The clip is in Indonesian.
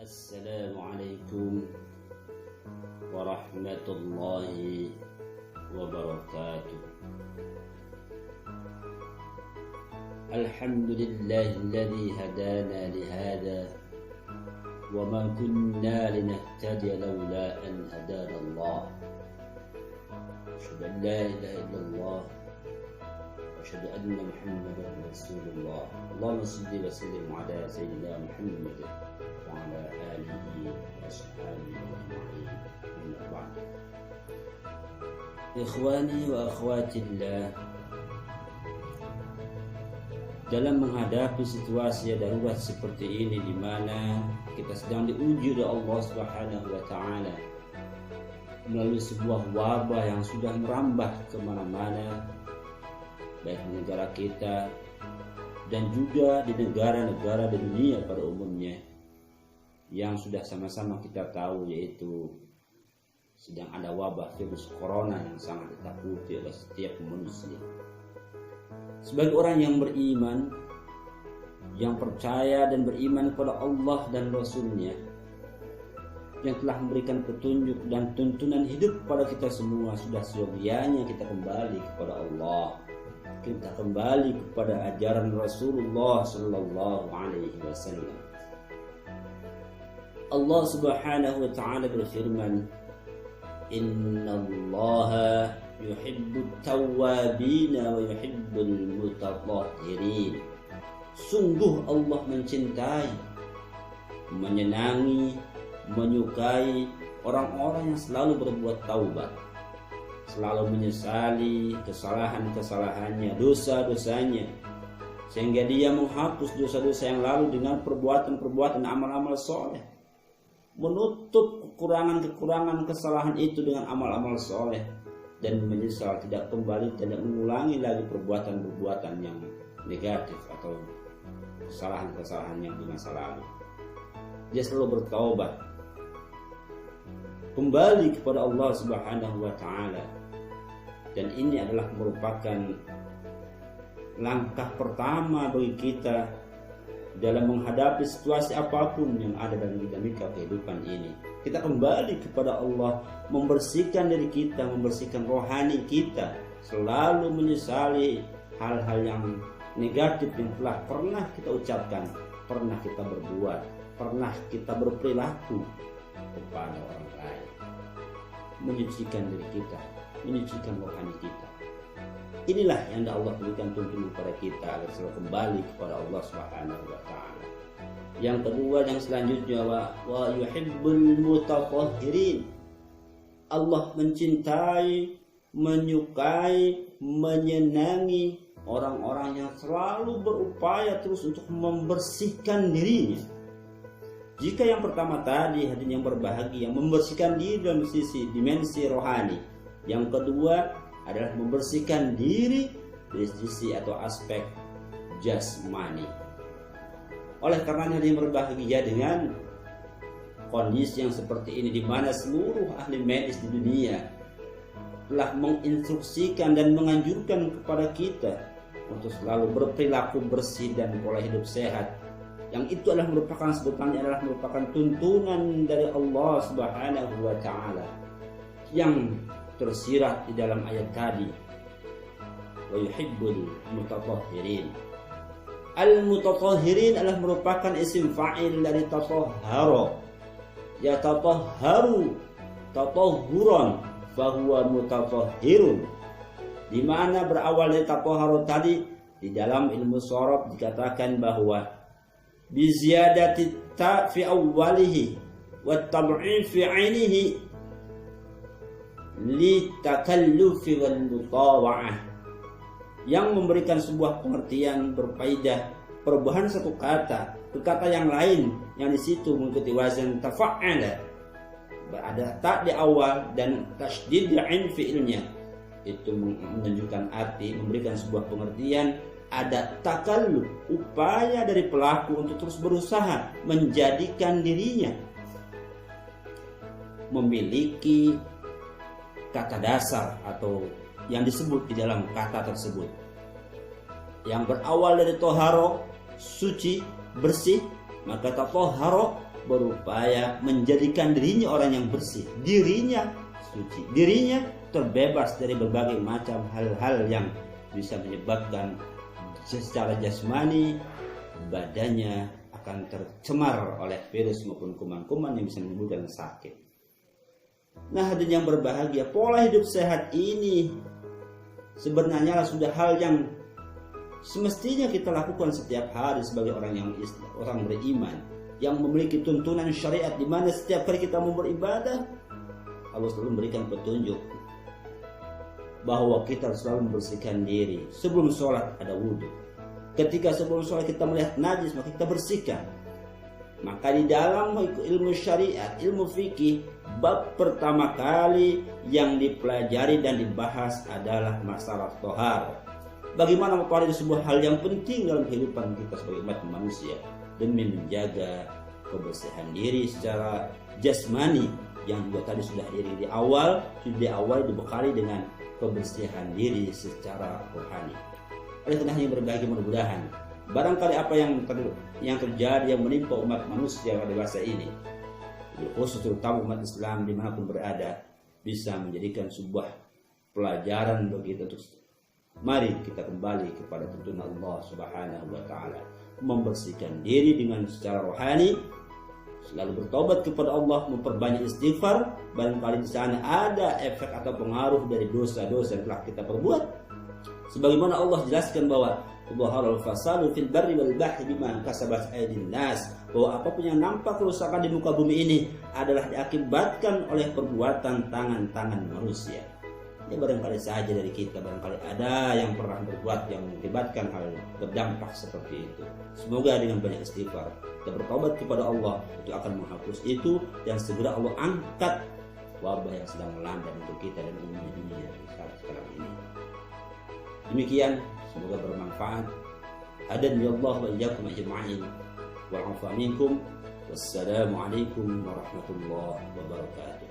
Assalamualaikum warahmatullahi wabarakatuh. Alhamdulillahilladzi hadana lihada wa ma kunna linahtadiya laula an hadana Allah. Asyhadu an la ilaha illallah wa asyhadu anna Muhammadan Rasulullah. Allahumma shalli wa sallim ala sayyidina Muhammad wa ala alihi wa ashabihi ajma'in. Amma ba'd. Ikhwani wa akhwatillah, dalam menghadapi situasi darurat seperti ini di mana kita sedang diuji oleh Allah Subhanahu wa taala melalui sebuah wabah yang sudah merambah kemana-mana, baik di negara kita dan juga di negara-negara di dunia pada umumnya, yang sudah sama-sama kita tahu yaitu sedang ada wabah virus corona yang sangat ditakuti oleh setiap manusia. Sebagai orang yang beriman, yang percaya dan beriman kepada Allah dan Rasul-Nya, yang telah memberikan petunjuk dan tuntunan hidup kepada kita semua, sudah seyogianya kita kembali kepada Allah. Kita kembali kepada ajaran Rasulullah sallallahu alaihi wasallam. Allah Subhanahu wa taala berfirman, "Innallaha yuhibbut tawwabina wa yuhibbul mutatahhirin." Sungguh Allah mencintai, menyenangi, menyukai orang-orang yang selalu berbuat taubat, selalu menyesali kesalahan-kesalahannya, dosa-dosanya, sehingga dia menghapus dosa-dosa yang lalu dengan perbuatan-perbuatan amal-amal soleh, menutup kekurangan-kekurangan kesalahan itu dengan amal-amal soleh, dan menyesal tidak kembali, tidak mengulangi lagi perbuatan-perbuatan yang negatif atau kesalahan-kesalahan yang di masa lalu. Dia selalu bertaubat, kembali kepada Allah Subhanahu wa taala. Dan ini adalah merupakan langkah pertama bagi kita dalam menghadapi situasi apapun yang ada dalam dinamika kehidupan ini. Kita kembali kepada Allah, membersihkan diri kita, membersihkan rohani kita, selalu menyesali hal-hal yang negatif yang telah pernah kita ucapkan, pernah kita berbuat, pernah kita berperilaku kepada orang lain. Menyucikan diri kita, menyucikan rohani kita. Inilah yang Allah berikan tuntunan kepada kita agar selalu kembali kepada Allah Subhanahu wa taala. Yang kedua, yang selanjutnya, wa yuhibbul mutatahhirin. Allah mencintai, menyukai, menyenangi orang-orang yang selalu berupaya terus untuk membersihkan dirinya. Jika yang pertama tadi hadirin yang berbahagia, membersihkan diri dalam sisi dimensi rohani, yang kedua adalah membersihkan diri dari sisi atau aspek jasmani. Oleh karenanya yang berbahagia dengan kondisi yang seperti ini, di mana seluruh ahli medis di dunia telah menginstruksikan dan menganjurkan kepada kita untuk selalu berperilaku bersih dan pola hidup sehat, yang itu adalah merupakan tuntunan dari Allah Subhanahu wa taala yang tersirat di dalam ayat tadi, wa yuhibbul mutatahhirin. Al-mutatahhirin adalah merupakan isim fa'il dari tatahhara, ya tatahharu tatahhuran fahuwa mutatahhirun, di mana berawal dari tatahharu tadi. Di dalam ilmu sharaf dikatakan bahwa bi ziyadati ta fi awwalihi wa tab'in fi 'ainihi li takallufi wal mutawa'ah, yang memberikan sebuah pengertian berfaedah, perubahan satu kata ke kata yang lain yang di situ mengikuti wazan tafa'ala, berada tak di awal dan tasydid ain fi'ilnya. Itu menunjukkan arti, memberikan sebuah pengertian, ada takalluf, upaya dari pelaku untuk terus berusaha menjadikan dirinya memiliki kata dasar atau yang disebut di dalam kata tersebut, yang berawal dari toharo, suci, bersih, maka toharo berupaya menjadikan dirinya orang yang bersih, dirinya suci, dirinya terbebas dari berbagai macam hal-hal yang bisa menyebabkan secara jasmani badannya akan tercemar oleh virus maupun kuman-kuman yang bisa menimbulkan sakit. Nah, hadirin yang berbahagia, pola hidup sehat ini sebenarnya sudah hal yang semestinya kita lakukan setiap hari sebagai orang beriman yang memiliki tuntunan syariat, di mana setiap kali kita mau beribadah Allah selalu memberikan petunjuk bahwa kita selalu membersihkan diri. Sebelum sholat ada wudhu. Ketika sebelum sholat kita melihat najis, maka kita bersihkan. Maka di dalam ilmu syariat, ilmu fikih, bab pertama kali yang dipelajari dan dibahas adalah masalah tohar. Bagaimana tohar itu sebuah hal yang penting dalam kehidupan kita sebagai umat manusia, demi menjaga kebersihan diri secara jasmani yang juga tadi sudah dibekali dengan kebersihan diri secara rohani. Oleh karena yang berbahagia, mudah-mudahan barangkali apa yang terjadi yang menimpa umat manusia pada masa ini, khusus terutama umat Islam dimanapun berada, bisa menjadikan sebuah pelajaran bagi kita untuk mari kita kembali kepada tuntunan Allah Subhanahu wa taala, membersihkan diri dengan secara rohani, selalu bertobat kepada Allah, memperbanyak istighfar. Barangkali di sana ada efek atau pengaruh dari dosa-dosa yang telah kita perbuat. Sebagaimana Allah jelaskan bahwa dhaharal fasadu fil barri wal bahri bima kasabat aydin nas, bahwa apapun yang nampak kerusakan di muka bumi ini adalah diakibatkan oleh perbuatan tangan-tangan manusia. Ya, barangkali saja dari kita, barangkali ada yang pernah berbuat yang mengakibatkan hal berdampak seperti itu. Semoga dengan banyak istighfar kita bertobat kepada Allah, itu akan menghapus itu, dan segera Allah angkat wabah yang sedang melanda untuk kita dan dunia sekarang ini. Demikian, semoga bermanfaat. Hadani Allah wa iyyakum ajma'in. Wal 'afwa minkum. Wassalamu alaikum warahmatullahi wabarakatuh.